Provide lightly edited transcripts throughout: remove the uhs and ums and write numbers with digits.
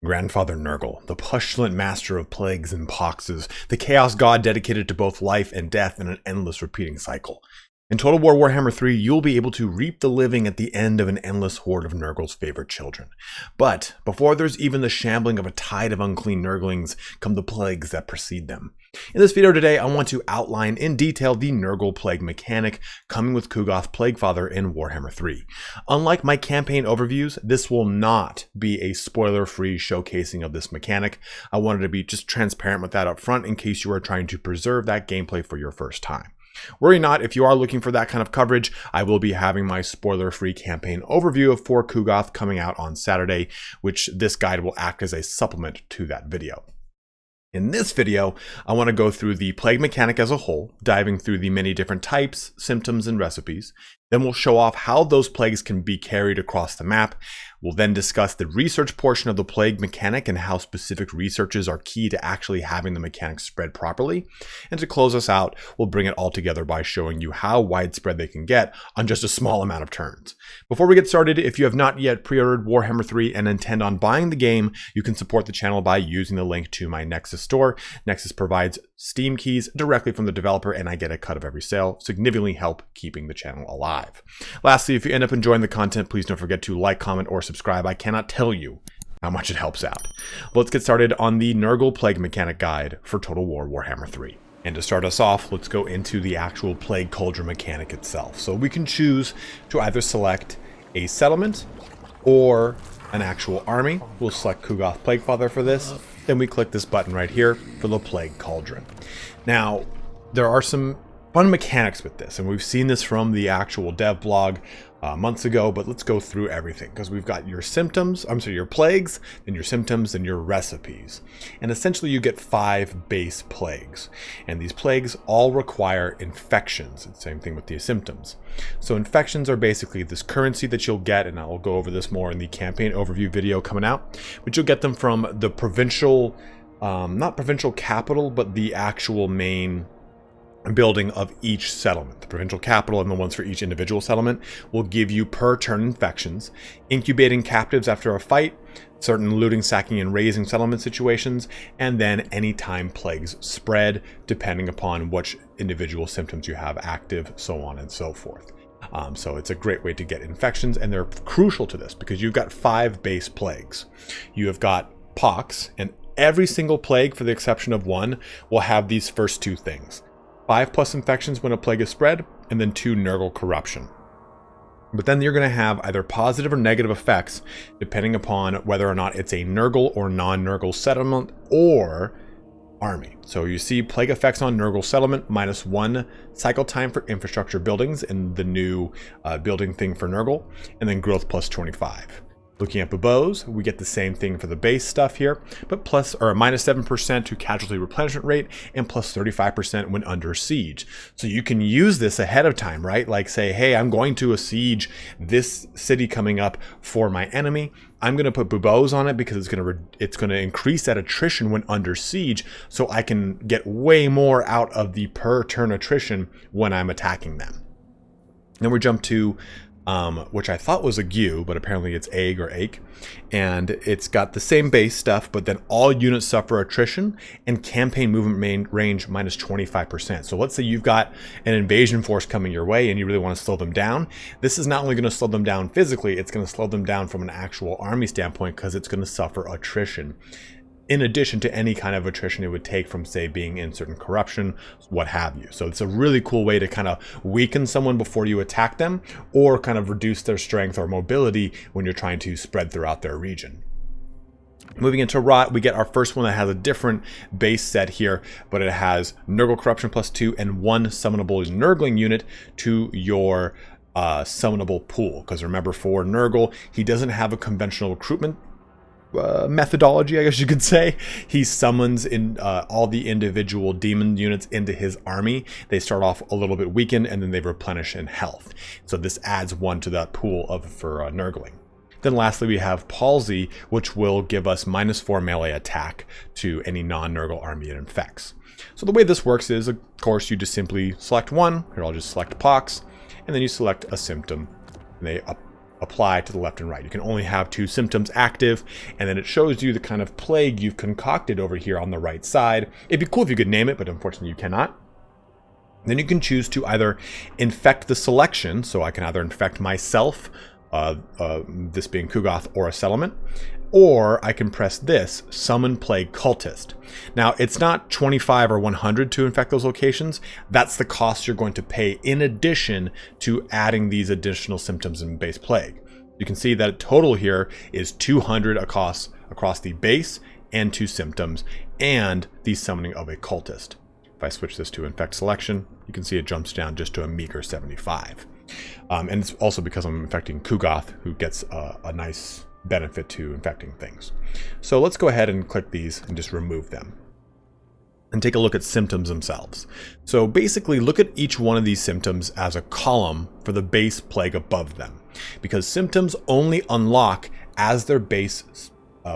Grandfather Nurgle, the pestilent master of plagues and poxes, the chaos god dedicated to both life and death in an endless repeating cycle. In Total War Warhammer 3, you'll be able to reap the living at the end of an endless horde of Nurgle's favorite children. But before there's even the shambling of a tide of unclean Nurglings, come the plagues that precede them. In this video today, I want to outline in detail the Nurgle plague mechanic coming with Kugoth Plaguefather in Warhammer 3. Unlike my campaign overviews, this will not be a spoiler-free showcasing of this mechanic. I wanted to be just transparent with that up front in case you are trying to preserve that gameplay for your first time. Worry not, if you are looking for that kind of coverage, I will be having my spoiler-free campaign overview of For Kugoth coming out on Saturday, which this guide will act as a supplement to that video. In this video, I want to go through the plague mechanic as a whole, diving through the many different types, symptoms, and recipes. Then we'll show off how those plagues can be carried across the map. We'll then discuss the research portion of the plague mechanic and how specific researches are key to actually having the mechanic spread properly. And to close us out, we'll bring it all together by showing you how widespread they can get on just a small amount of turns. Before we get started, if you have not yet pre-ordered Warhammer 3 and intend on buying the game, you can support the channel by using the link to my Nexus Store. Nexus provides Steam keys directly from the developer, and I get a cut of every sale, significantly help keeping the channel alive. Lastly, if you end up enjoying the content, please don't forget to like, comment, or subscribe. I cannot tell you how much it helps out. Let's get started on the Nurgle Plague Mechanic Guide for Total War Warhammer 3. And to start us off, let's go into the actual Plague Cauldron mechanic itself. So we can choose to either select a settlement or an actual army. We'll select Kugoth Plaguefather for this. Then we click this button right here for the Plague Cauldron. Now, there are some fun mechanics with this, and we've seen this from the actual dev blog months ago, but let's go through everything because we've got your symptoms, your plagues, then your symptoms, and your recipes. And essentially you get 5 base plagues, and these plagues all require infections. It's the same thing with the symptoms. So infections are basically this currency that you'll get, and I'll go over this more in the campaign overview video coming out, but you'll get them from the provincial, not provincial capital, but the actual main building of each settlement. The provincial capital and the ones for each individual settlement will give you per turn infections, incubating captives after a fight, certain looting, sacking, and raising settlement situations, and then anytime plagues spread, depending upon which individual symptoms you have active, so on and so forth. So it's a great way to get infections, and they're crucial to this because you've got 5 base plagues. You have got pox, and every single plague, for the exception of one, will have these first 2 things. 5+ infections when a plague is spread, and then 2 Nurgle corruption. But then you're going to have either positive or negative effects depending upon whether or not it's a Nurgle or non-Nurgle settlement or army. So you see plague effects on Nurgle settlement, -1 cycle time for infrastructure buildings in the new building thing for Nurgle, and then growth +25. Looking at Buboes, we get the same thing for the base stuff here, but -7% to casualty replenishment rate and +35% when under siege. So you can use this ahead of time, right? Like say, hey, I'm going to siege this city coming up for my enemy. I'm going to put Buboes on it because it's going to increase that attrition when under siege, so I can get way more out of the per turn attrition when I'm attacking them. Then we jump to which I thought was a GU, but apparently it's egg or ache, and it's got the same base stuff, but then all units suffer attrition and campaign movement range -25%. So let's say you've got an invasion force coming your way and you really want to slow them down. This is not only going to slow them down physically, it's going to slow them down from an actual army standpoint because it's going to suffer attrition, in addition to any kind of attrition it would take from, say, being in certain corruption, what have you. So it's a really cool way to kind of weaken someone before you attack them, or kind of reduce their strength or mobility when you're trying to spread throughout their region. Moving into Rot, we get our first one that has a different base set here, but it has Nurgle corruption +2 and 1 summonable Nurgling unit to your summonable pool. Because remember, for Nurgle, he doesn't have a conventional recruitment methodology, I guess you could say. He summons in all the individual demon units into his army. They start off a little bit weakened and then they replenish in health. So this adds 1 to that pool for Nurgling. Then lastly, we have Palsy, which will give us -4 melee attack to any non-Nurgle army it infects. So the way this works is, of course, you just simply select one. Here, I'll just select Pox, and then you select a symptom, and they apply to the left and right. You can only have 2 symptoms active, and then it shows you the kind of plague you've concocted over here on the right side. It'd be cool if you could name it, but unfortunately you cannot. Then you can choose to either infect the selection, so I can either infect myself, this being Kugoth, or a settlement, or I can press this, Summon Plague Cultist. Now, it's not 25 or 100 to infect those locations. That's the cost you're going to pay in addition to adding these additional symptoms in base plague. You can see that total here is 200 across the base and 2 symptoms and the summoning of a cultist. If I switch this to infect selection, you can see it jumps down just to a meager 75. And it's also because I'm infecting Kugoth, who gets a nice benefit to infecting things. So let's go ahead and click these and just remove them and take a look at symptoms themselves. So basically look at each one of these symptoms as a column for the base plague above them, because symptoms only unlock as their base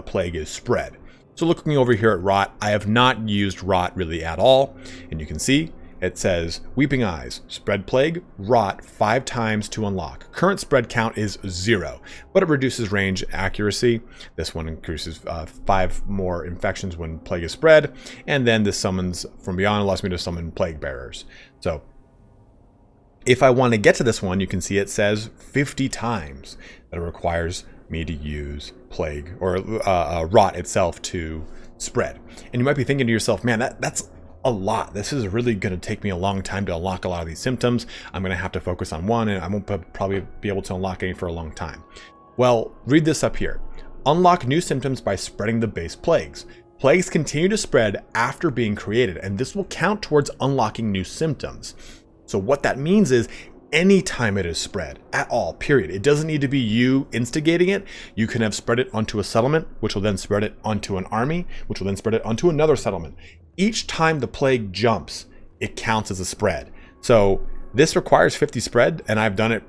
plague is spread. So looking over here at rot, I have not used rot really at all, and you can see it says Weeping Eyes, spread plague, rot 5 times to unlock. Current spread count is 0, but it reduces range accuracy. This one increases 5 more infections when plague is spread, and then this summons from beyond allows me to summon plague bearers. So if I want to get to this one, you can see it says 50 times that it requires me to use plague or rot itself to spread. And you might be thinking to yourself, man, that's a lot. This is really going to take me a long time to unlock a lot of these symptoms. I'm going to have to focus on one, and I won't probably be able to unlock any for a long time. Well, read this up here. Unlock new symptoms by spreading the base plagues. Plagues continue to spread after being created, and this will count towards unlocking new symptoms. So what that means is anytime it is spread at all, period. It doesn't need to be you instigating it. You can have spread it onto a settlement, which will then spread it onto an army, which will then spread it onto another settlement. Each time the plague jumps, it counts as a spread. So this requires 50 spread, and I've done it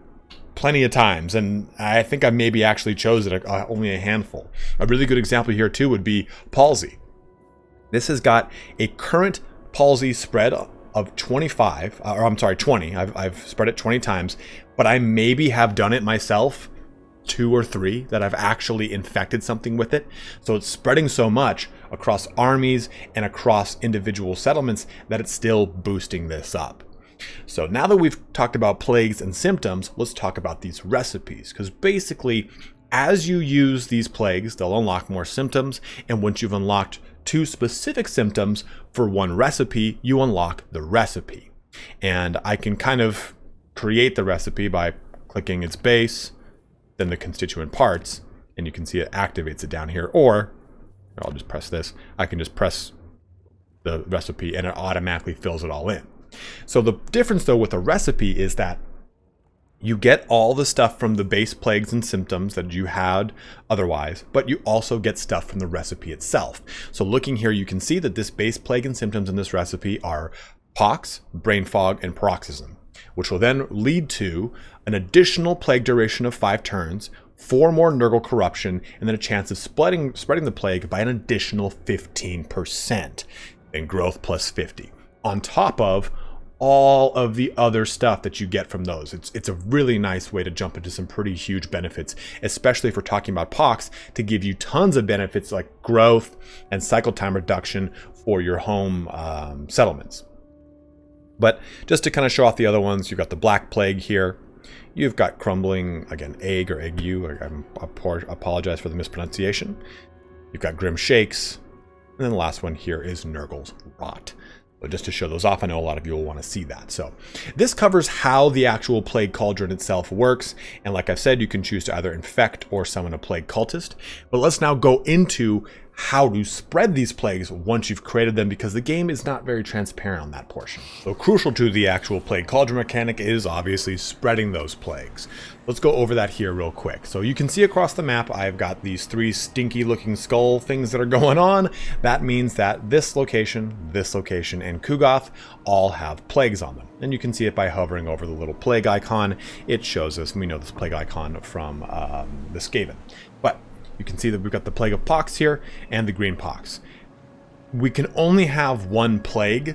plenty of times, and I think I maybe actually chose it only a handful. A really good example here too would be palsy. This has got a current palsy spread of 25, or I'm sorry, 20. I've spread it 20 times, but I maybe have done it myself 2 or 3 that I've actually infected something with it. So it's spreading so much across armies and across individual settlements that it's still boosting this up. So now that we've talked about plagues and symptoms, let's talk about these recipes, because basically as you use these plagues, they'll unlock more symptoms, and once you've unlocked 2 specific symptoms for one recipe, you unlock the recipe. And I can kind of create the recipe by clicking its base, then the constituent parts, and you can see it activates it down here. Or I'll just press this. I can just press the recipe and it automatically fills it all in. So the difference though with a recipe is that you get all the stuff from the base plagues and symptoms that you had otherwise, but you also get stuff from the recipe itself. So looking here, you can see that this base plague and symptoms in this recipe are pox, brain fog, and paroxysm, which will then lead to an additional plague duration of 5 turns, 4 more Nurgle corruption, and then a chance of spreading the plague by an additional 15%, and growth plus 50, on top of all of the other stuff that you get from those. It's a really nice way to jump into some pretty huge benefits, especially if we're talking about pox, to give you tons of benefits like growth and cycle time reduction for your home settlements. But just to kind of show off the other ones, you've got the Black Plague here. You've got Crumbling, again, egg or ague. I apologize for the mispronunciation. You've got Grim Shakes. And then the last one here is Nurgle's Rot. But just to show those off, I know a lot of you will want to see that. So this covers how the actual Plague Cauldron itself works. And like I've said, you can choose to either infect or summon a plague cultist. But let's now go into how to spread these plagues once you've created them, because the game is not very transparent on that portion. So crucial to the actual Plague Cauldron mechanic is obviously spreading those plagues. Let's go over that here real quick. So you can see across the map, I've got these 3 stinky looking skull things that are going on. That means that this location, and Kugoth all have plagues on them. And you can see it by hovering over the little plague icon. It shows us, and we know this plague icon from the Skaven. But you can see that we've got the Plague of Pox here and the Green Pox. We can only have 1 plague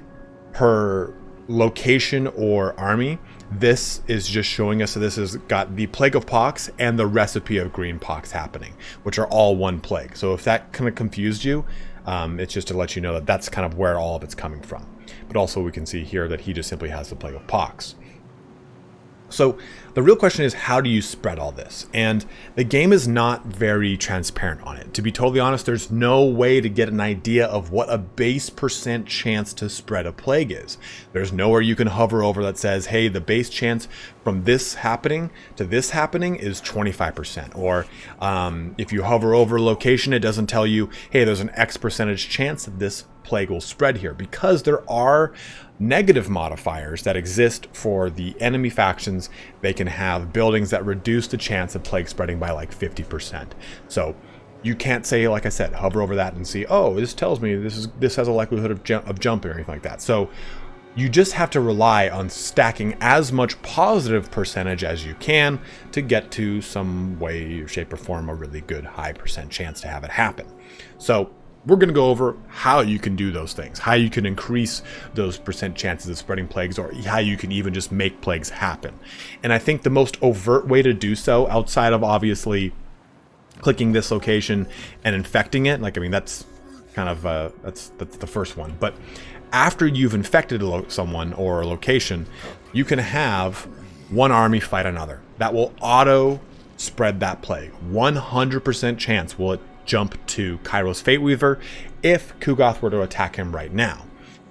per location or army. this is just showing us that this has got the Plague of Pox and the recipe of Green Pox happening, which are all one plague. So if that kind of confused you, it's just to let you know that that's kind of where all of it's coming from. But also we can see here that he just simply has the Plague of Pox. So the real question is, how do you spread all this? And the game is not very transparent on it. To be totally honest, there's no way to get an idea of what a base percent chance to spread a plague is. There's nowhere you can hover over that says, hey, the base chance from this happening to this happening is 25%. Or if you hover over a location, it doesn't tell you, hey, there's an X percentage chance that this plague will spread here, because there are negative modifiers that exist for the enemy factions. They can have buildings that reduce the chance of plague spreading by like 50%. So you can't say, like I said, hover over that and see, oh, this tells me this has a likelihood of jumping or anything like that. So you just have to rely on stacking as much positive percentage as you can to get to some way, shape, or form a really good high percent chance to have it happen. So we're going to go over how you can do those things, how you can increase those percent chances of spreading plagues, or how you can even just make plagues happen. And I think the most overt way to do so, outside of obviously clicking this location and infecting it, like, I mean, that's kind of, that's the first one. But after you've infected someone or a location, you can have one army fight another. That will auto spread that plague. 100% chance will it jump to Kairos Fateweaver if Kugoth were to attack him right now.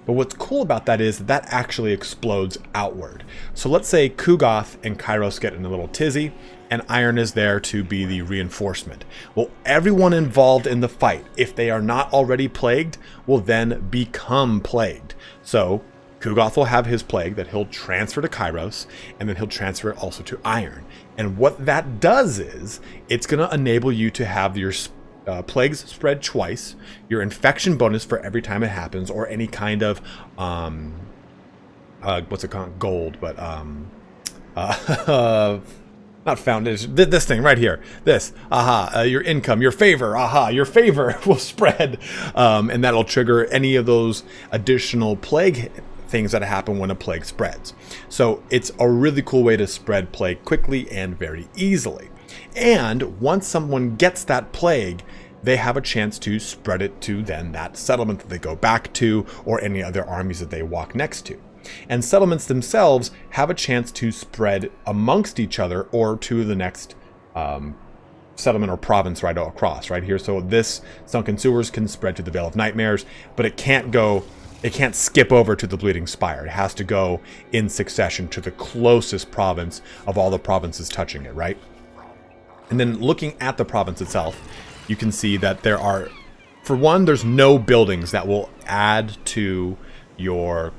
But what's cool about that is that actually explodes outward. So let's say Kugoth and Kairos get in a little tizzy, and Iron is there to be the reinforcement. Well, everyone involved in the fight, if they are not already plagued, will then become plagued. So Kugoth will have his plague that he'll transfer to Kairos, and then he'll transfer it also to Iron. And what that does is, it's going to enable you to have your plagues spread twice, your infection bonus for every time it happens, or any kind of what's it called, gold, but not foundation, this thing right here, this, your income, your favor, your favor will spread, and that'll trigger any of those additional plague things that happen when a plague spreads. So it's a really cool way to spread plague quickly and very easily. And once someone gets that plague, they have a chance to spread it to then that settlement that they go back to, or any other armies that they walk next to. And settlements themselves have a chance to spread amongst each other or to the next settlement or province right across, right here. So this Sunken Sewers can spread to the Vale of Nightmares, but it can't skip over to the Bleeding Spire. It has to go in succession to the closest province of all the provinces touching it, right? And then looking at the province itself, you can see that there are, for one, there's no buildings that will add to your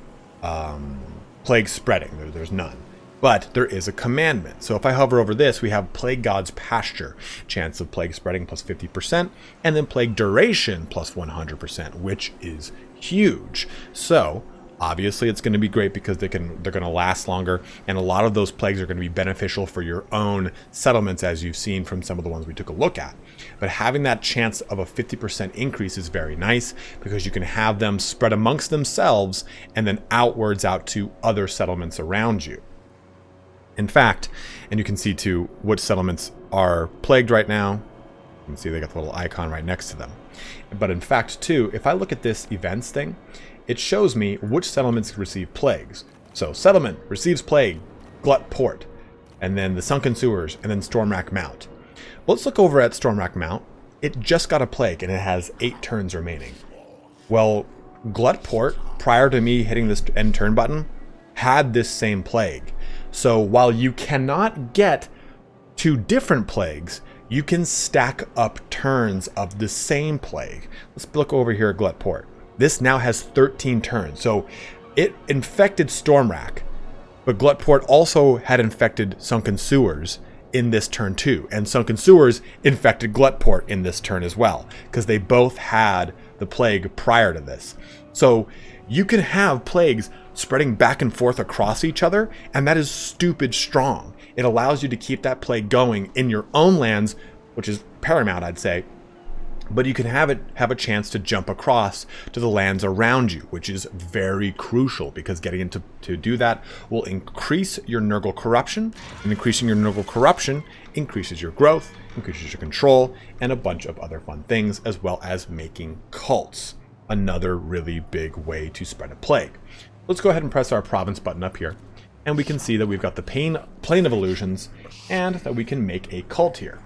plague spreading. There's none. But there is a commandment. So if I hover over this, we have Plague God's Pasture, chance of plague spreading plus 50%, and then plague duration plus 100%, which is huge. So obviously it's going to be great because they're going to last longer, and a lot of those plagues are going to be beneficial for your own settlements, as you've seen from some of the ones we took a look at. But having that chance of a 50% increase is very nice, because you can have them spread amongst themselves and then outwards out to other settlements around you. In fact, and you can see too which settlements are plagued right now. You can see they got the little icon right next to them. But in fact too, if I look at this events thing, it shows me which settlements receive plagues. So settlement receives plague, Glut Port, and then the Sunken Sewers, and then Stormrack Mount. Well, let's look over at Stormrack Mount. It just got a plague, and it has 8 turns remaining. Well, Glut Port, prior to me hitting this end turn button, had this same plague. So while you cannot get 2 different plagues, you can stack up turns of the same plague. Let's look over here at Glut Port. This now has 13 turns. So it infected Stormrack, but Glut Port also had infected Sunken Sewers in this turn too. And Sunken Sewers infected Glut Port in this turn as well, because they both had the plague prior to this. So you can have plagues spreading back and forth across each other, and that is stupid strong. It allows you to keep that plague going in your own lands, which is paramount, I'd say. but you can have a chance to jump across to the lands around you, which is very crucial because getting into to do that will increase your Nurgle corruption, and increasing your Nurgle corruption increases your growth, increases your control, and a bunch of other fun things, as well as making cults. Another really big way to spread a plague. Let's go ahead and press our province button up here, and we can see that we've got the plane of illusions, and that we can make a cult here.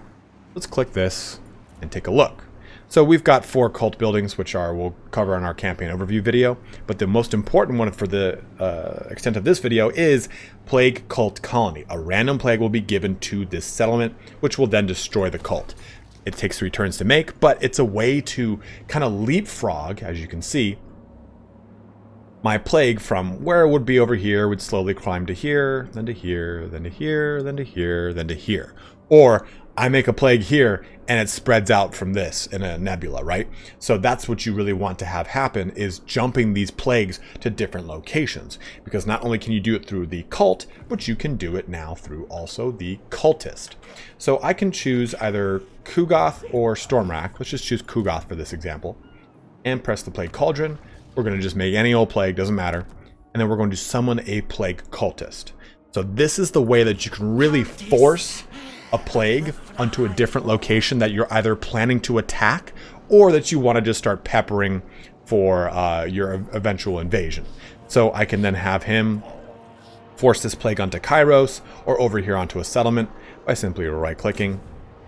Let's click this and take a look. So we've got 4 cult buildings, which we'll cover in our campaign overview video. But the most important one for the extent of this video is Plague Cult Colony. A random plague will be given to this settlement, which will then destroy the cult. It takes 3 turns to make, but it's a way to kind of leapfrog, as you can see, my plague from where it would be over here, would slowly climb to here, then to here, then to here, then to here, then to here. Or I make a plague here and it spreads out from this in a nebula, right? So that's what you really want to have happen, is jumping these plagues to different locations. Because not only can you do it through the cult, but you can do it now through also the cultist. So I can choose either Kugoth or Stormrack. Let's just choose Kugoth for this example. And press the Plague Cauldron. We're going to just make any old plague, doesn't matter. And then we're going to summon a plague cultist. So this is the way that you can really force a plague onto a different location that you're either planning to attack or that you want to just start peppering for your eventual invasion. So I can then have him force this plague onto Kairos or over here onto a settlement by simply right clicking,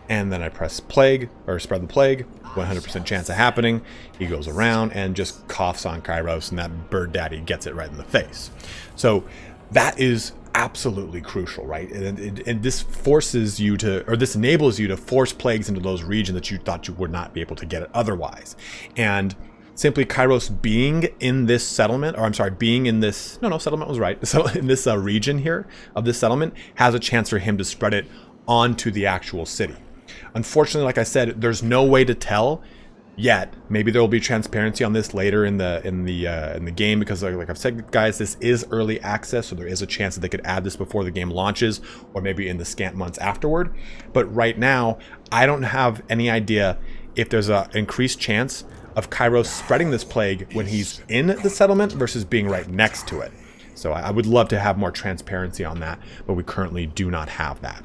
and then I press plague or spread the plague. 100% chance of happening. He goes around and just coughs on Kairos, and that bird daddy gets it right in the face. So that is absolutely crucial, right? And this forces you to, or this enables you to force plagues into those regions that you thought you would not be able to get it otherwise. And simply Kairos being in this settlement, or I'm sorry, being in this, settlement was right. So in this region here of this settlement has a chance for him to spread it onto the actual city. Unfortunately, like I said, there's no way to tell yet. Maybe there will be transparency on this later in the game, because like I've said, guys, this is early access, so there is a chance that they could add this before the game launches, or maybe in the scant months afterward. But right now, I don't have any idea if there's an increased chance of Kairos spreading this plague when he's in the settlement versus being right next to it. So I would love to have more transparency on that, but we currently do not have that.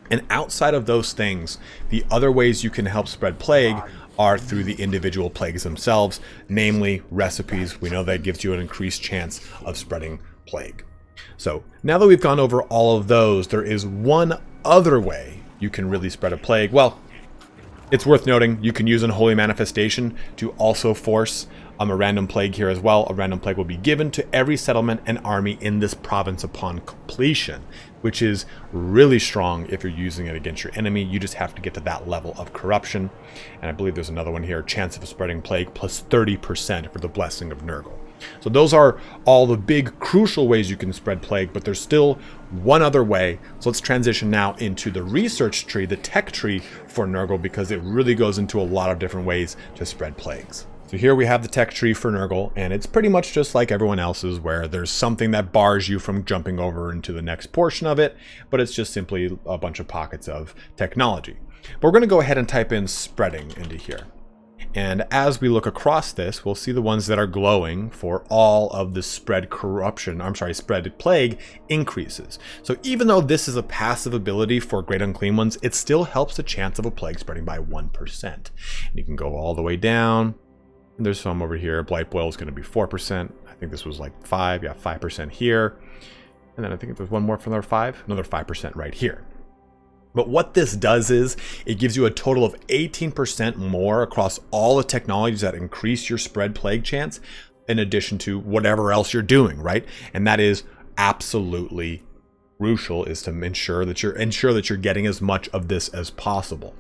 And outside of those things, the other ways you can help spread plague are through the individual plagues themselves, namely recipes. We know that gives you an increased chance of spreading plague. So now that we've gone over all of those, there is one other way you can really spread a plague. Well, it's worth noting, you can use Unholy Manifestation to also force a random plague here as well. A random plague will be given to every settlement and army in this province upon completion, which is really strong if you're using it against your enemy. You just have to get to that level of corruption. And I believe there's another one here, chance of spreading plague plus 30% for the blessing of Nurgle. So those are all the big crucial ways you can spread plague, but there's still one other way. So let's transition now into the research tree, the tech tree for Nurgle, because it really goes into a lot of different ways to spread plagues. So here we have the tech tree for Nurgle, and it's pretty much just like everyone else's, where there's something that bars you from jumping over into the next portion of it, but it's just simply a bunch of pockets of technology. But we're going to go ahead and type in spreading into here. And as we look across this, we'll see the ones that are glowing for all of the spread plague increases. So even though this is a passive ability for Great Unclean Ones, it still helps the chance of a plague spreading by 1%. And you can go all the way down. And there's some over here. Blight Boil is going to be 4%. I think this was like 5. Yeah, 5% here. And then I think there's one more for another 5. Another 5% right here. But what this does is it gives you a total of 18% more across all the technologies that increase your spread plague chance, in addition to whatever else you're doing, right? And that is absolutely crucial, is to ensure that you're getting as much of this as possible.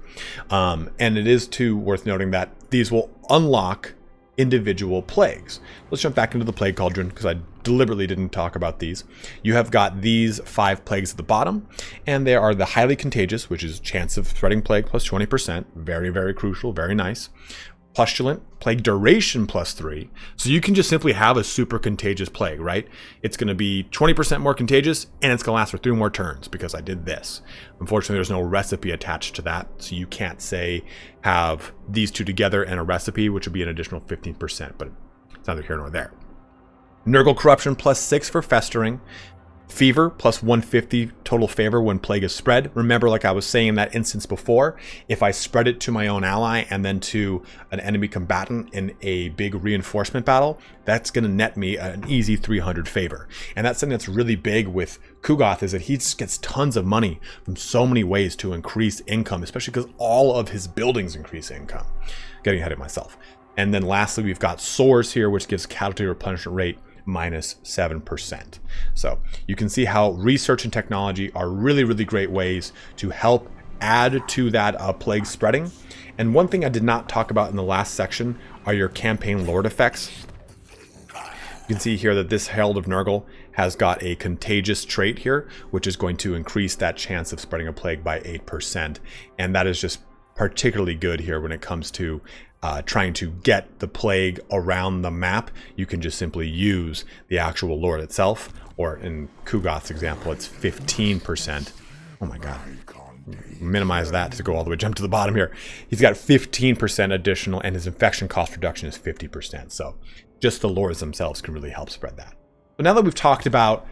And it is too worth noting that these will unlock individual plagues. Let's jump back into the Plague Cauldron, because I deliberately didn't talk about these. You have got these 5 plagues at the bottom, and they are the highly contagious, which is chance of spreading plague plus 20%. Very, very crucial, very nice. Pustulant, plague duration +3. So you can just simply have a super contagious plague, right? It's going to be 20% more contagious, and it's going to last for 3 more turns because I did this. Unfortunately, there's no recipe attached to that, so you can't say have these two together and a recipe, which would be an additional 15%, but it's neither here nor there. Nurgle corruption +6 for festering. Fever +150 total favor when plague is spread. Remember, like I was saying in that instance before, if I spread it to my own ally and then to an enemy combatant in a big reinforcement battle, that's going to net me an easy 300 favor. And that's something that's really big with Kugoth, is that he just gets tons of money from so many ways to increase income, especially because all of his buildings increase income. Getting ahead of myself. And then lastly, we've got Sores here, which gives casualty replenishment rate -7%. So you can see how research and technology are really, really great ways to help add to that plague spreading. And one thing I did not talk about in the last section are your campaign lord effects. You can see here that this Herald of Nurgle has got a contagious trait here, which is going to increase that chance of spreading a plague by 8%. And that is just particularly good here when it comes to trying to get the plague around the map. You can just simply use the actual lord itself, or in Kugoth's example, it's 15%. Oh my god. Minimize that to go all the way, jump to the bottom here. He's got 15% additional, and his infection cost reduction is 50%. So just the lords themselves can really help spread that. But now that we've talked about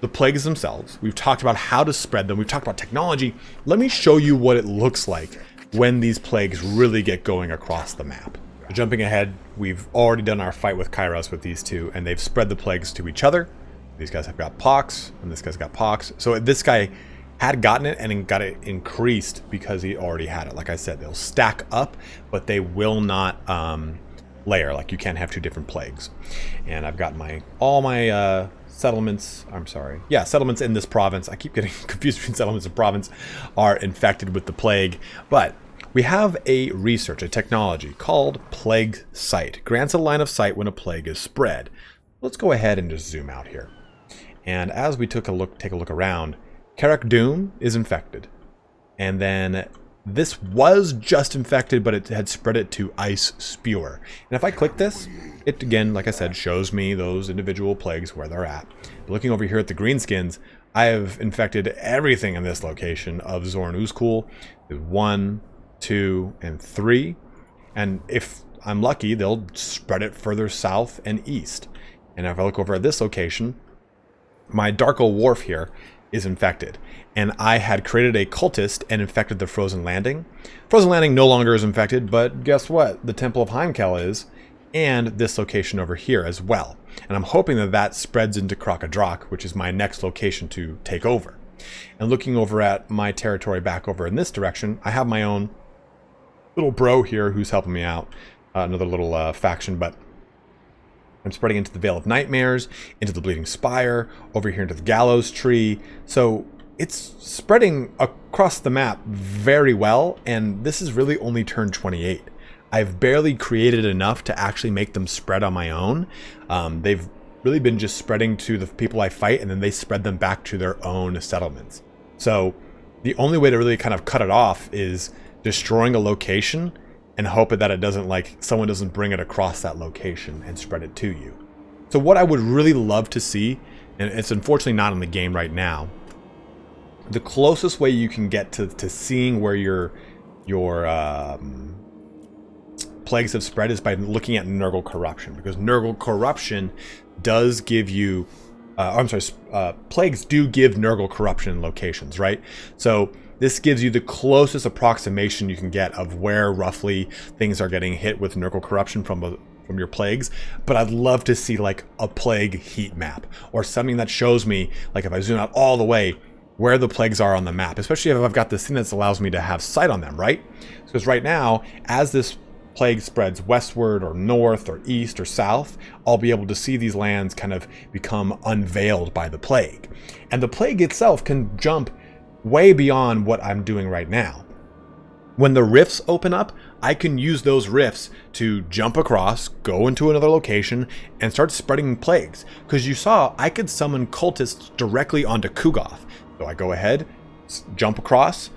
the plagues themselves, we've talked about how to spread them, we've talked about technology, let me show you what it looks like when these plagues really get going across the map. Jumping ahead, we've already done our fight with Kairos with these two, and they've spread the plagues to each other. These guys have got pox, and this guy's got pox. So this guy had gotten it and got it increased because he already had it. Like I said, they'll stack up, but they will not layer. Like, you can't have 2 different plagues. And I've got all my settlements, settlements in this province. I keep getting confused between settlements and province, are infected with the plague. But we have a technology called Plague Sight. Grants a line of sight when a plague is spread. Let's go ahead and just zoom out here. And as we take a look around, Karak Doom is infected. And then this was just infected, but it had spread it to Ice Spewer. And if I click this, it again, like I said, shows me those individual plagues where they're at. But looking over here at the greenskins, I have infected everything in this location of Zorn Uzkul. 1, 2, and 3. And if I'm lucky, they'll spread it further south and east. And if I look over at this location, my Darko Wharf here is infected. And I had created a cultist and infected the Frozen Landing. Frozen Landing no longer is infected, but guess what? The Temple of Heimkel is, and this location over here as well. And I'm hoping that that spreads into Krakadrak, which is my next location to take over. And looking over at my territory back over in this direction, I have my own little bro here who's helping me out. Another little faction, but I'm spreading into the Vale of Nightmares, into the Bleeding Spire, over here into the Gallows Tree. So it's spreading across the map very well, and this is really only turn 28. I've barely created enough to actually make them spread on my own. They've really been just spreading to the people I fight, and then they spread them back to their own settlements. So the only way to really kind of cut it off is destroying a location and hoping that it doesn't, like, someone doesn't bring it across that location and spread it to you. So what I would really love to see, and it's unfortunately not in the game right now, the closest way you can get to seeing where your plagues have spread is by looking at Nurgle corruption, because Nurgle corruption does give you plagues do give Nurgle corruption locations, right? So this gives you the closest approximation you can get of where roughly things are getting hit with Nurgle corruption from your plagues. But I'd love to see like a plague heat map, or something that shows me, like if I zoom out all the way, where the plagues are on the map, especially if I've got this thing that allows me to have sight on them, right? Because right now, as this plague spreads westward or north or east or south, I'll be able to see these lands kind of become unveiled by the plague. And the plague itself can jump way beyond what I'm doing right now. When the rifts open up, I can use those rifts to jump across, go into another location, and start spreading plagues. Because you saw, I could summon cultists directly onto Kugoth. So I go ahead, jump across,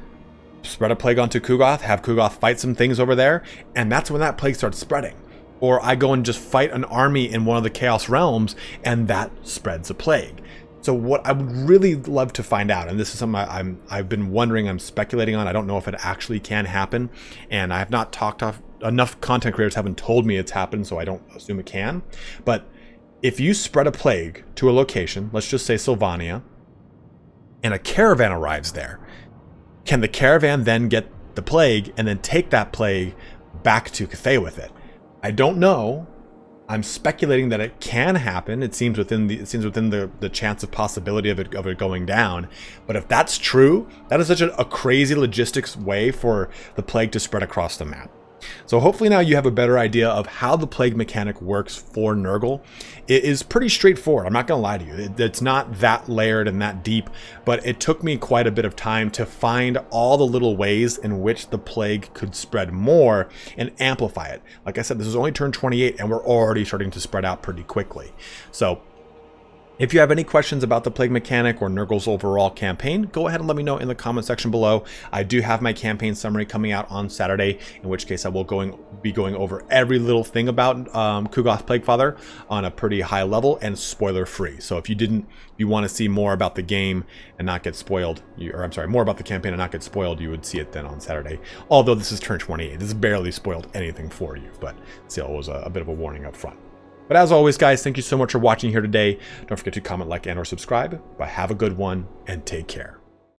spread a plague onto Kugoth, have Kugoth fight some things over there, and that's when that plague starts spreading. Or I go and just fight an army in one of the Chaos Realms, and that spreads a plague. So what I would really love to find out, and this is something I've been wondering, I'm speculating on, I don't know if it actually can happen, and I have not talked off, enough content creators haven't told me it's happened, so I don't assume it can. But if you spread a plague to a location, let's just say Sylvania, and a caravan arrives there, can the caravan then get the plague and then take that plague back to Cathay with it? I don't know. I'm speculating that it can happen. It seems within the chance of possibility of it going down. But if that's true, that is such a crazy logistics way for the plague to spread across the map. So hopefully now you have a better idea of how the plague mechanic works for Nurgle. It is pretty straightforward. I'm not going to lie to you. It's not that layered and that deep, but it took me quite a bit of time to find all the little ways in which the plague could spread more and amplify it. Like I said, this is only turn 28 and we're already starting to spread out pretty quickly. So if you have any questions about the plague mechanic or Nurgle's overall campaign, go ahead and let me know in the comment section below. I do have my campaign summary coming out on Saturday, in which case I will be going over every little thing about Kugoth Plaguefather on a pretty high level and spoiler free. So if you want to see more about the game and not get spoiled, more about the campaign and not get spoiled, you would see it then on Saturday. Although this is turn 28, this barely spoiled anything for you, but still it was a bit of a warning up front. But as always, guys, thank you so much for watching here today. Don't forget to comment, like, and or subscribe. But have a good one and take care.